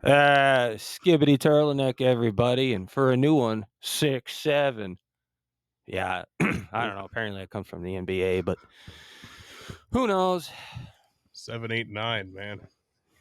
Skibbity turtleneck, everybody, and for a new one, 6'7". Yeah, I don't know. Apparently, it comes from the NBA, but who knows? 7, 8, 9, man.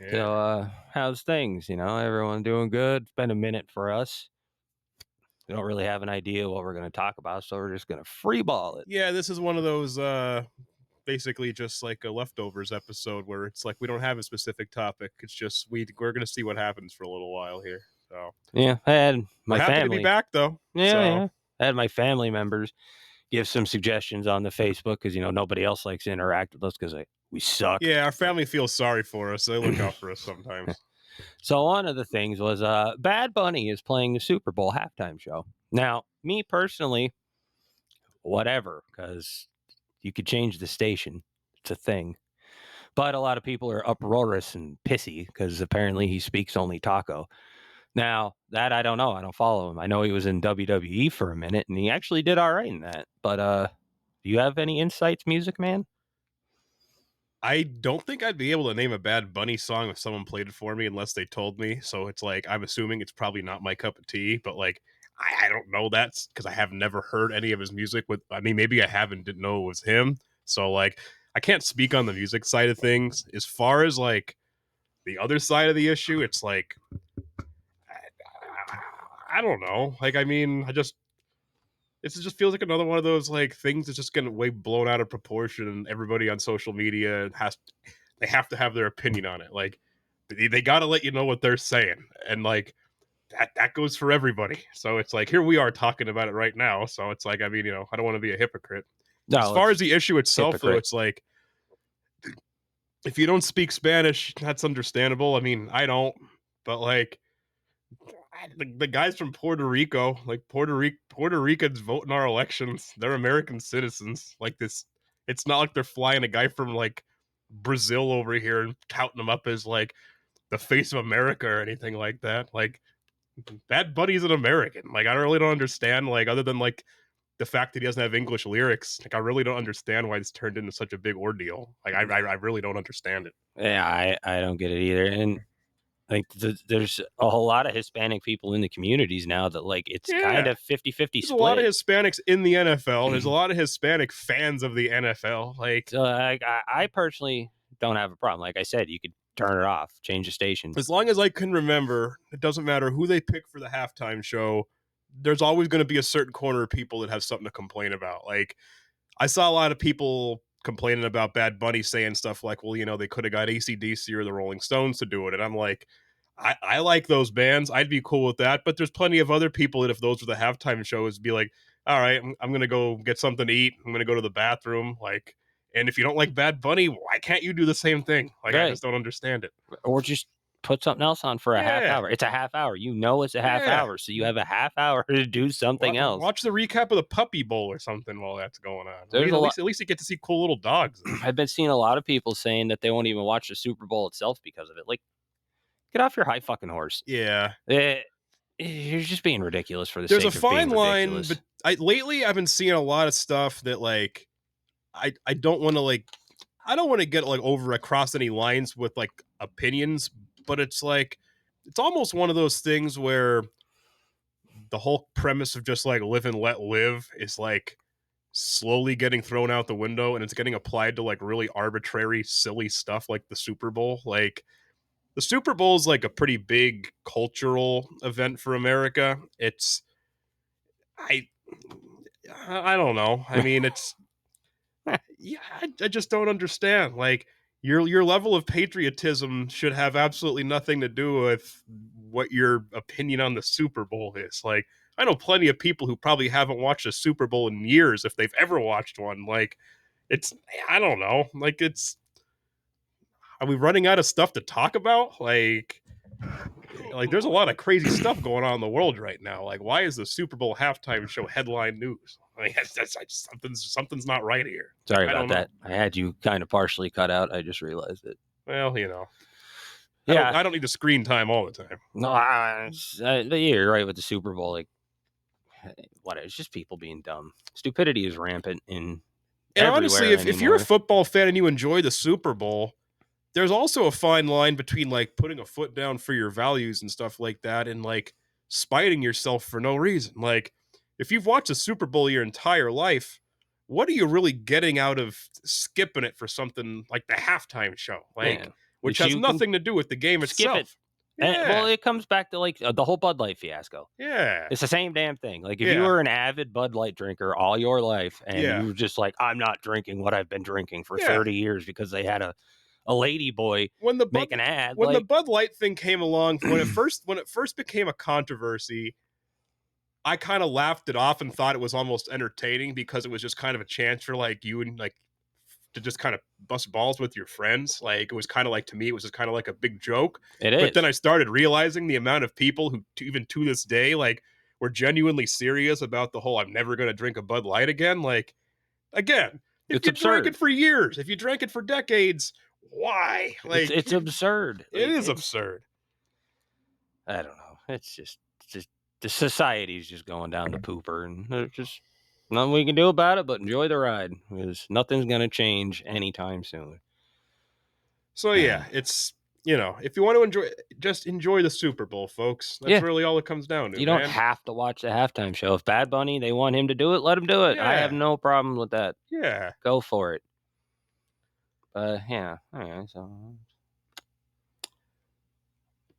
Yeah. So, how's things? Everyone doing good? It's been a minute for us. We don't really have an idea what we're going to talk about, so we're just going to freeball it. Yeah, this is one of those basically just like a leftovers episode where it's like we don't have a specific topic. It's just we're gonna see what happens for a little while here. So Yeah, I had we're my happy to be family. back though. Yeah, So yeah. I had my family members give some suggestions on the Facebook because nobody else likes to interact with us because we suck. yeah, our family feels sorry for us. They look out for us sometimes. So one of the things was Bad Bunny is playing the Super Bowl halftime show. Now, me personally, whatever, because you could change the station. It's a thing. But a lot of people are uproarious and pissy because apparently he speaks only taco. Now, that I don't know. I don't follow him. I know he was in WWE for a minute and he actually did all right in that. But do you have any insights, Music Man? I don't think I'd be able to name a Bad Bunny song if someone played it for me unless they told me. So it's like I'm assuming it's probably not my cup of tea, but like I don't know that because I have never heard any of his music. Maybe I haven't didn't know it was him. So like I can't speak on the music side of things. As far as like the other side of the issue, it's like I don't know. Like I just it just feels like another one of those like things that's just getting way blown out of proportion, and everybody on social media they have to have their opinion on it. Like they got to let you know what they're saying, and like that goes for everybody. So it's like here we are talking about it right now. So it's like I don't want to be a hypocrite. As No, far as it's the issue itself, though, hypocrite. it's like if you don't speak Spanish, that's understandable. I mean, I don't, but like the guys from Puerto Rico, like Puerto Ricans vote in our elections. They're American citizens. Like this, it's not like they're flying a guy from like Brazil over here and touting him up as like the face of America or anything like that. Like that buddy's an American. Like I really don't understand. Like other than like the fact that he doesn't have English lyrics, like I really don't understand why this turned into such a big ordeal. Like I really don't understand it. Yeah, I don't get it either. And like there's a whole lot of Hispanic people in the communities now that like it's kind Yeah, of 50-50 there's a lot of split. Hispanics in the NFL. There's a lot of Hispanic fans of the NFL. Like, So I personally don't have a problem. Like I said, you could turn it off, change the station. as long as I can remember, it doesn't matter who they pick for the halftime show. There's always going to be a certain corner of people that have something to complain about. Like, I saw a lot of people complaining about Bad Bunny saying stuff like, well, they could have got ACDC or the Rolling Stones to do it. And I'm like, I like those bands. I'd be cool with that. But there's plenty of other people that if those were the halftime shows, be like, all right, I'm going to go get something to eat. I'm going to go to the bathroom. Like, and if you don't like Bad Bunny, why can't you do the same thing? Like, I Right. just don't understand it. Or just put something else on for a half Yeah. hour. It's a half hour. It's a half Yeah. hour. So you have a half hour to do something else. Watch the recap of the Puppy Bowl or something while that's going on. I There's mean, a lot. at least you get to see cool little dogs. I've been seeing a lot of people saying that they won't even watch the Super Bowl itself because of it. Like, get off your high fucking horse. Yeah. You're just being ridiculous for the There's a sake of being fine line, but ridiculous. lately I've been seeing a lot of stuff that like I don't want to like I don't want to get like over across any lines with like opinions, but it's like it's almost one of those things where the whole premise of just like live and let live is like slowly getting thrown out the window and it's getting applied to like really arbitrary silly stuff like the Super Bowl. Like the Super Bowl is like a pretty big cultural event for America. I I don't know. I mean, it's yeah, I just don't understand. Like your level of patriotism should have absolutely nothing to do with what your opinion on the Super Bowl is. Like I know plenty of people who probably haven't watched a Super Bowl in years if they've ever watched one. Like it's I don't know. Like it's are we running out of stuff to talk about? Like there's a lot of crazy stuff going on in the world right now. Like why is the Super Bowl halftime show headline news? Like something's not right here. Like Sorry I about don't know. that. I had you kind of partially cut out. I just realized it. Well, Yeah. I don't need the screen time all the time. No, you're right with the Super Bowl. Like, what? It's just people being dumb. Stupidity is rampant in And honestly, everywhere if you're a anymore. football fan and you enjoy the Super Bowl, there's also a fine line between like putting a foot down for your values and stuff like that and like spiting yourself for no reason. Like if you've watched a Super Bowl your entire life, what are you really getting out of skipping it for something like the halftime show? Yeah, Like which which has you can nothing to do with the game skip it. itself. And, well, Yeah. it comes back to like the whole Bud Light fiasco. Yeah. It's the same damn thing. Like if you Yeah. were an avid Bud Light drinker all your life and Yeah. you were just like, I'm not drinking what I've been drinking for Yeah. 30 years because they had a lady boy When the Bud make an ad, when the like Bud Light thing came along, when it first became a controversy, I kind of laughed it off and thought it was almost entertaining because it was just kind of a chance for like you and like to just kind of bust balls with your friends. Like it was kind of like to me, it was just kind of like a big joke. it But then is. I started realizing the amount of people who, even to this day, like were genuinely serious about the whole "I'm never going to drink a Bud Light again." Like again, if It's you drank it absurd. for years, if you drank it for decades, why? It's Like it's absurd. it Like is it's absurd. I don't know. It's just the society's just going down the pooper, and there's just nothing we can do about it but enjoy the ride because nothing's gonna change anytime soon. So yeah, it's if you want to enjoy, just enjoy the Super Bowl, folks. That's Yeah, really all it comes down to, you don't man. have to watch the halftime show. If Bad Bunny they want him to do it, let him do it. I have Yeah, no problem with that. yeah. Go for it. Yeah. All right. So.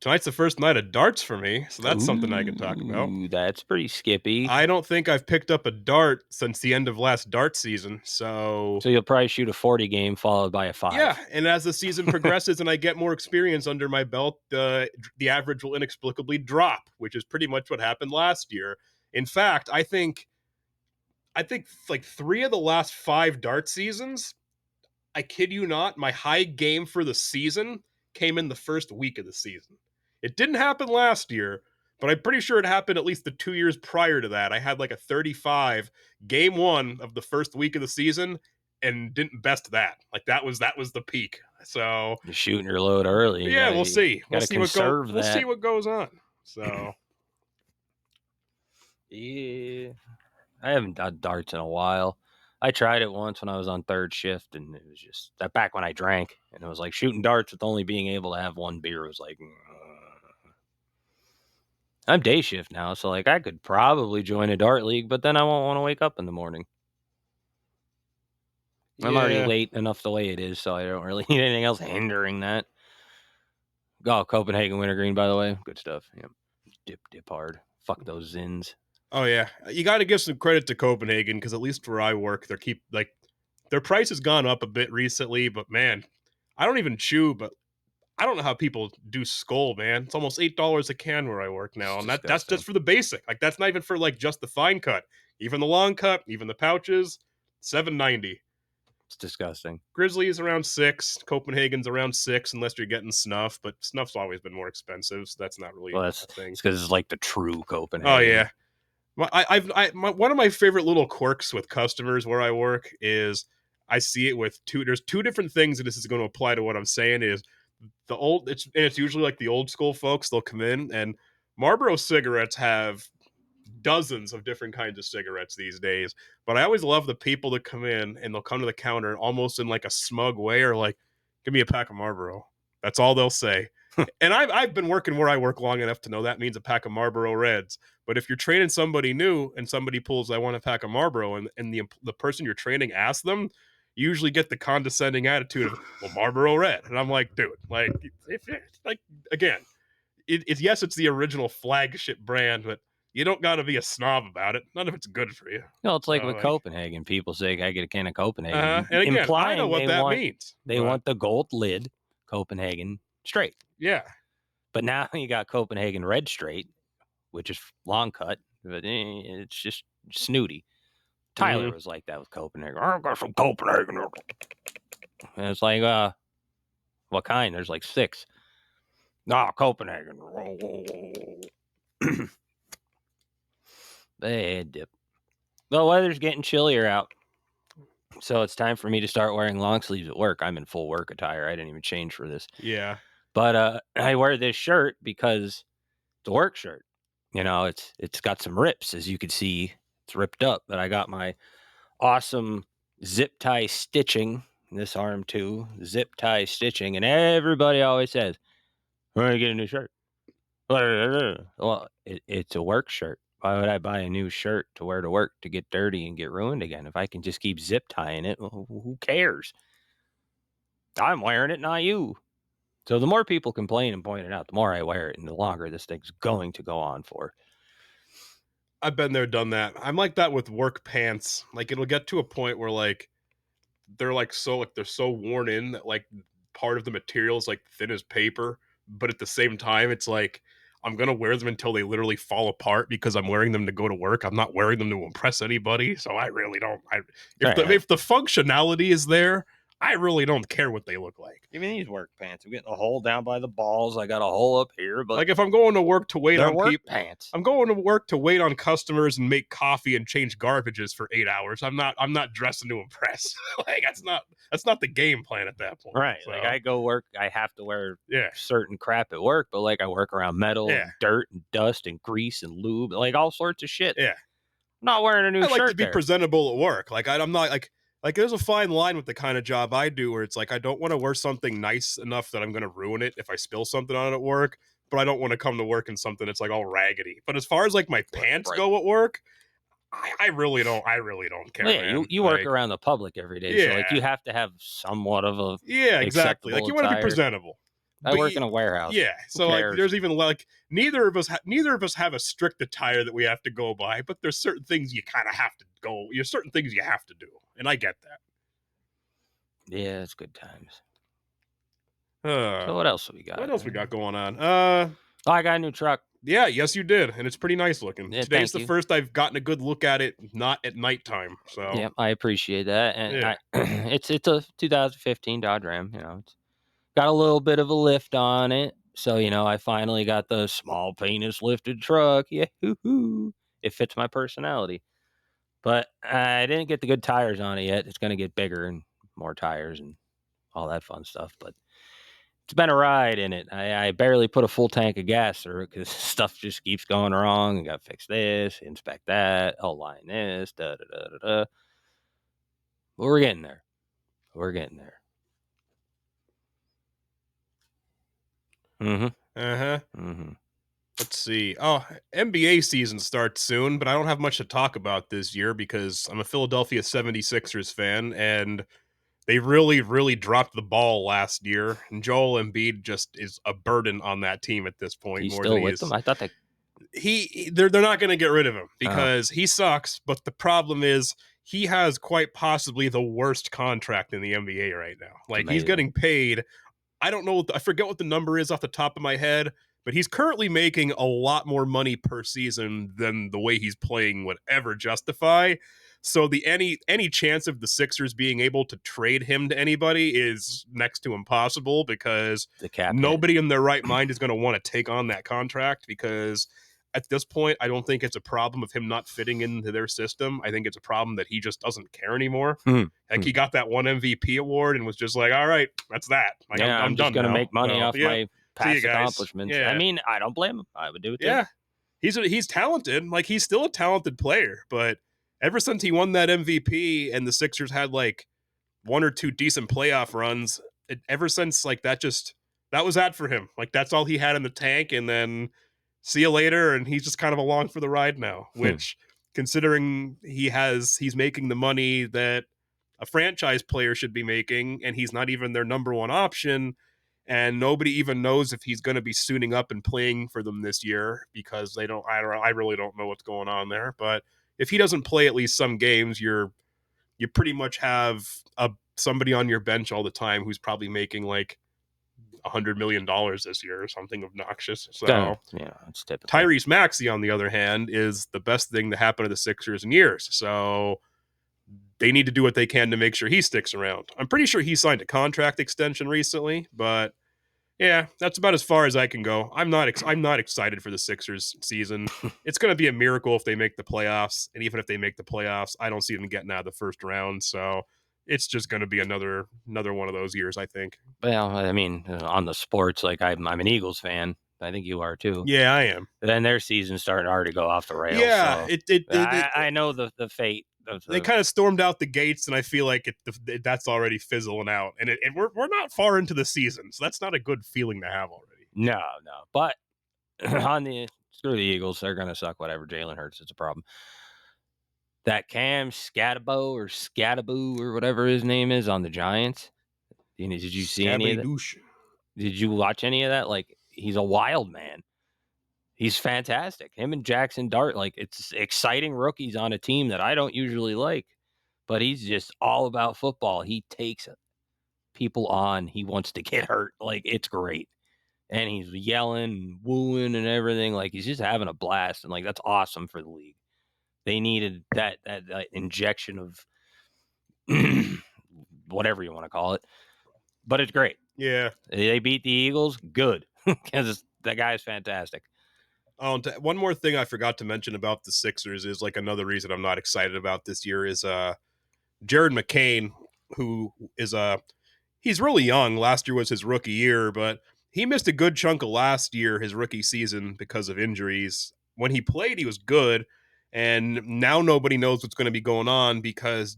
Tonight's the first night of darts for me, so that's something I can talk about. Ooh, that's pretty skippy. I don't think I've picked up a dart since the end of last dart season. So So you'll probably shoot a 40 game followed by a yeah, 5. and as the season progresses and I get more experience under my belt, the average will inexplicably drop, which is pretty much what happened last year. In fact, I think like 3 of the last 5 dart seasons, I kid you not, my high game for the season came in the first week of the season. It didn't happen last year, but I'm pretty sure it happened at least the 2 years prior to that. I had like a 35 game 1 of the first week of the season and didn't best that. Like that was the peak. So You're shooting your load early. yeah, we'll see. Got to conserve We'll see that. what goes on. So Yeah. I haven't done darts in a while. I tried it once when I was on third shift, and it was just that back when I drank, and it was like shooting darts with only being able to have one beer was like. I'm day shift now, so like I could probably join a dart league, but then I won't want to wake up in the morning. I'm already yeah. late enough the way it is, so I don't really need anything else hindering that. Oh, Copenhagen Wintergreen, by the way, good stuff. Yeah, dip hard. Fuck those Zins. Oh yeah, you got to give some credit to Copenhagen because at least where I work, their price has gone up a bit recently. But man, I don't even chew, but I don't know how people do Skull, man. It's almost $8 a can where I work now, It's and that's disgusting. just for the basic. Like that's not even for like just the fine cut, even the long cut, even the pouches. $7.90. It's disgusting. Grizzly is around 6. Copenhagen's around 6, unless you're getting snuff. But snuff's always been more expensive, so that's not really Well, a that's thing. it's because it's like the true Oh Copenhagen. yeah, one of my favorite little quirks with customers where I work is I see it with there's two different things that this is going to apply to what I'm saying is it's usually like the old school folks. They'll come in and Marlboro cigarettes have dozens of different kinds of cigarettes these days. But I always love the people that come in and they'll come to the counter almost in like a smug way or like, give me a pack of Marlboro. That's all they'll say. And I've been working where I work long enough to know that means a pack of Marlboro Reds. But if you're training somebody new and somebody pulls, I want a pack of Marlboro, and the person you're training asks them, you usually get the condescending attitude of, well, Marlboro Red. And I'm like, dude, like, like again, it's yes, it's the original flagship brand, but you don't got to be a snob about it. None of it's good for you. No, it's like So, with Copenhagen. People say I get a can of Copenhagen, and again, I know implying what that means. they But want the gold lid Copenhagen straight. yeah, But now you got Copenhagen red straight, which is long cut, but it's just snooty. Tyler hmm was like that with Copenhagen. I got some Copenhagen. And it's like, what kind? There's like 6. Nah, Copenhagen. Hey, dip. The weather's getting chillier out. So it's time for me to start wearing long sleeves at work. I'm in full work attire. I didn't even change for this. yeah, But I wear this shirt because it's a work shirt. You know, it's got some rips, as you can see. It's ripped up, but I got my awesome zip tie stitching this arm too, zip tie stitching, and everybody always says, "We're gonna get a new shirt." Well, it's a work shirt. Why would I buy a new shirt to wear to work to get dirty and get ruined again? If I can just keep zip tying it, who cares? I'm wearing it, not you. So the more people complain and point it out, the more I wear it, and the longer this thing's going to go on for. I've been there, done that. I'm like that with work pants. Like it'll get to a point where like they're so worn in that like part of the material is like thin as paper, but at the same time it's like I'm gonna wear them until they literally fall apart because I'm wearing them to go to work. I'm not wearing them to impress anybody. So I really don't. Right. If the functionality is there, I really don't care what they look like. Give me these work pants. I'm getting a hole down by the balls. I got a hole up here, but Like if I'm going to work to wait they're on work people, pants. I'm going to work to wait on customers and make coffee and change garbages for 8 hours. I'm not dressing to impress. Like that's not the game plan at that point. Right. So, Like I go work, I have to wear yeah. certain crap at work, but like I work around metal Yeah. and dirt and dust and grease and lube, like all sorts of shit. Yeah. I'm not wearing a new I like shirt to be there. presentable at work. Like I'm not like there's a fine line with the kind of job I do where it's like I don't want to wear something nice enough that I'm going to ruin it if I spill something on it at work, but I don't want to come to work in something that's like all raggedy. But as far as like my pants Right. go at work, I really don't care. Well, yeah, man. you work Like, around the public every day, so like Yeah. you have to have somewhat of a Yeah, exactly. Like acceptable you want to be attire. presentable. I But work in a warehouse. Yeah, so like cares? there's even like neither of us have a strict attire that we have to go by, but there's certain things you kind of have to go. There's certain things you have to do, and I get that. Yeah, it's good times. Uh, So what else have we got? what else we got going on? Oh, I got a new truck. Yeah, yes, you did, and it's pretty nice looking. Yeah, Today's thank the you. first I've gotten a good look at it, not at nighttime. So Yeah, I appreciate that. And Yeah. it's a 2015 Dodge Ram. You know, it's got a little bit of a lift on it, so I finally got the small penis lifted truck. Yeah, hoo-hoo. It fits my personality. But I didn't get the good tires on it yet. It's going to get bigger and more tires and all that fun stuff. But it's been a ride in it. I barely put a full tank of gas through it because stuff just keeps going wrong. I got to fix this, inspect that, align this, da da da da da. But we're getting there. We're getting there. Mm-hmm. Uh-huh. Mm-hmm. Let's see. Oh, NBA season starts soon, but I don't have much to talk about this year because I'm a Philadelphia 76ers fan and they really, really dropped the ball last year. And Joel Embiid just is a burden on that team at this point. He's More still than he with is. them. I thought They're not going to get rid of him because he sucks. But the problem is he has quite possibly the worst contract in the NBA right now. Like he's amazing. getting paid. I don't know. I forget what the number is off the top of my head, but he's currently making a lot more money per season than the way he's playing would ever justify. So the any chance of the Sixers being able to trade him to anybody is next to impossible because the cap hit. nobody in their right mind is going to want to take on that contract because at this point, I don't think it's a problem of him not fitting into their system. I think it's a problem that he just doesn't care anymore. Like he got that one MVP award and was just like, all right, that's that. Like, Yeah, I'm just done going to now. make money So, off yeah. my past guys. accomplishments. Yeah. I mean, I don't blame him. I would do it too. Yeah. He's talented. Like he's still a talented player, but ever since he won that MVP and the Sixers had like one or two decent playoff runs, ever since like that was that for him. Like that's all he had in the tank, and then see you later, and he's just kind of along for the ride now. Which, considering he's making the money that a franchise player should be making, and he's not even their number one option, and nobody even knows if he's going to be suiting up and playing for them this year because they don't. I really don't know what's going on there. But if he doesn't play at least some games, you pretty much have somebody on your bench all the time who's probably making like $100 million this year or something obnoxious. So yeah, it's typical. Tyrese Maxey, on the other hand, is the best thing to happen to the Sixers in years. So they need to do what they can to make sure he sticks around. I'm pretty sure he signed a contract extension recently, but yeah, that's about as far as I can go. I'm not excited for the Sixers season. It's going to be a miracle if they make the playoffs, and even if they make the playoffs, I don't see them getting out of the first round. So it's just going to be another one of those years, I think. Well, I mean, on the sports, like I'm an Eagles fan. I think you are too. Yeah, I am. Then their season's starting to already go off the rails. Yeah, so I know the fate they kind of stormed out the gates, and I feel like that's already fizzling out. And we're not far into the season, so that's not a good feeling to have already. No. But screw the Eagles, they're gonna suck. Whatever, Jalen Hurts, it's a problem. That Cam Skataboo or whatever his name is on the Giants. Did you see any of that? Did you watch any of that? Like, he's a wild man. He's fantastic. Him and Jackson Dart, like, it's exciting rookies on a team that I don't usually like, but he's just all about football. He takes people on. He wants to get hurt. Like, it's great. And he's yelling and wooing and everything. Like, he's just having a blast. And, like, that's awesome for the league. They needed that injection of whatever you want to call it. But it's great. Yeah. They beat the Eagles. Good. Because that guy is fantastic. One more thing I forgot to mention about the Sixers is, like, another reason I'm not excited about this year is Jared McCain, who is he's really young. Last year was his rookie year, but he missed a good chunk of last year, his rookie season, because of injuries. When he played, he was good, and now nobody knows what's going to be going on because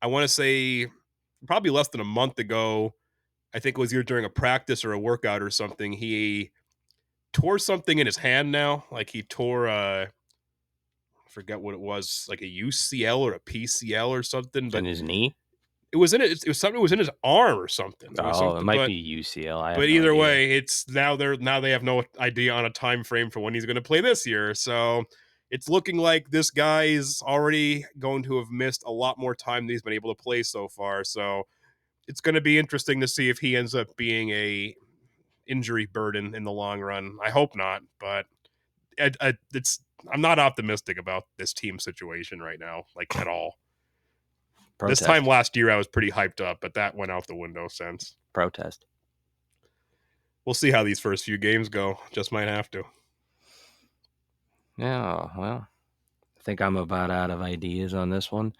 I want to say probably less than a month ago, I think it was either during a practice or a workout or something, he tore something in his hand now. Like, he tore I forget what it was, like a UCL or a PCL or something. But in his knee? It was something was in his arm or something. It might be UCL. But either way, it's now they have no idea on a time frame for when he's going to play this year. So it's looking like this guy is already going to have missed a lot more time than he's been able to play so far. So it's going to be interesting to see if he ends up being a injury burden in the long run. I hope not, but I'm not optimistic about this team situation right now, like, at all. Protest. This time last year I was pretty hyped up, but that went out the window since. Protest. We'll see how these first few games go. Just might have to. Yeah, well, I think I'm about out of ideas on this one.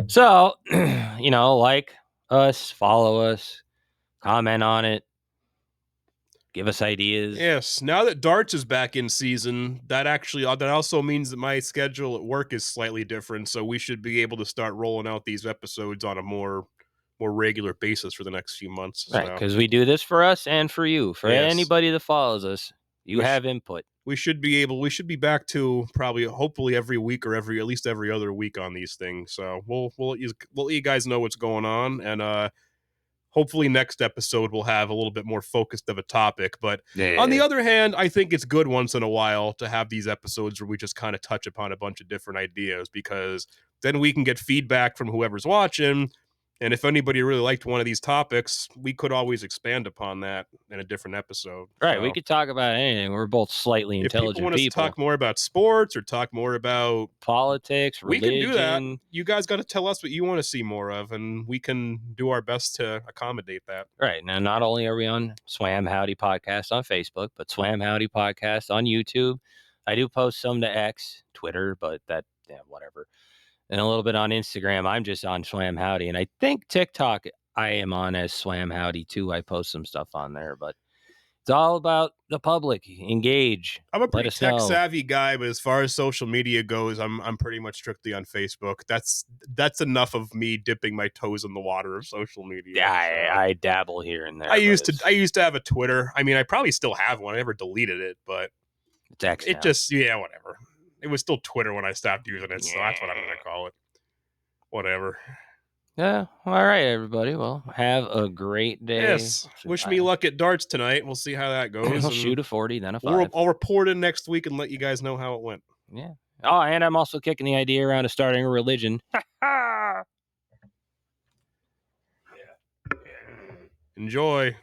So, like us, follow us, comment on it, give us ideas. Yes. Now that darts is back in season, that also means that my schedule at work is slightly different. So we should be able to start rolling out these episodes on a more regular basis for the next few months. Right, because we do this for us and for you. For anybody that follows us, you have input. We should be back to hopefully every week or at least every other week on these things. So we'll let you guys know what's going on, and hopefully next episode we'll have a little bit more focused of a topic. But on the other hand, I think it's good once in a while to have these episodes where we just kind of touch upon a bunch of different ideas, because then we can get feedback from whoever's watching. And if anybody really liked one of these topics, we could always expand upon that in a different episode. Right. So, we could talk about anything. We're both slightly intelligent people. If people want us to talk more about sports or talk more about politics, religion, we can do that. You guys got to tell us what you want to see more of, and we can do our best to accommodate that. Right. Now, not only are we on Swam Howdy Podcast on Facebook, but Swam Howdy Podcast on YouTube. I do post some to X, Twitter, but whatever. And a little bit on Instagram. I'm just on Swam Howdy. And I think TikTok I am on as Swam Howdy too. I post some stuff on there, but it's all about the public. Engage. I'm a pretty tech savvy guy, but as far as social media goes, I'm pretty much strictly on Facebook. That's enough of me dipping my toes in the water of social media. Yeah, so. I dabble here and there. I used to have a Twitter. I mean, I probably still have one. I never deleted it, but it's X now. It just whatever. It was still Twitter when I stopped using it, so that's what I'm going to call it. Whatever. Yeah. All right, everybody. Well, have a great day. Yes. Wish me luck at darts tonight. We'll see how that goes. We'll shoot a 40, then a 5. I'll report in next week and let you guys know how it went. Yeah. Oh, and I'm also kicking the idea around of starting a religion. Enjoy.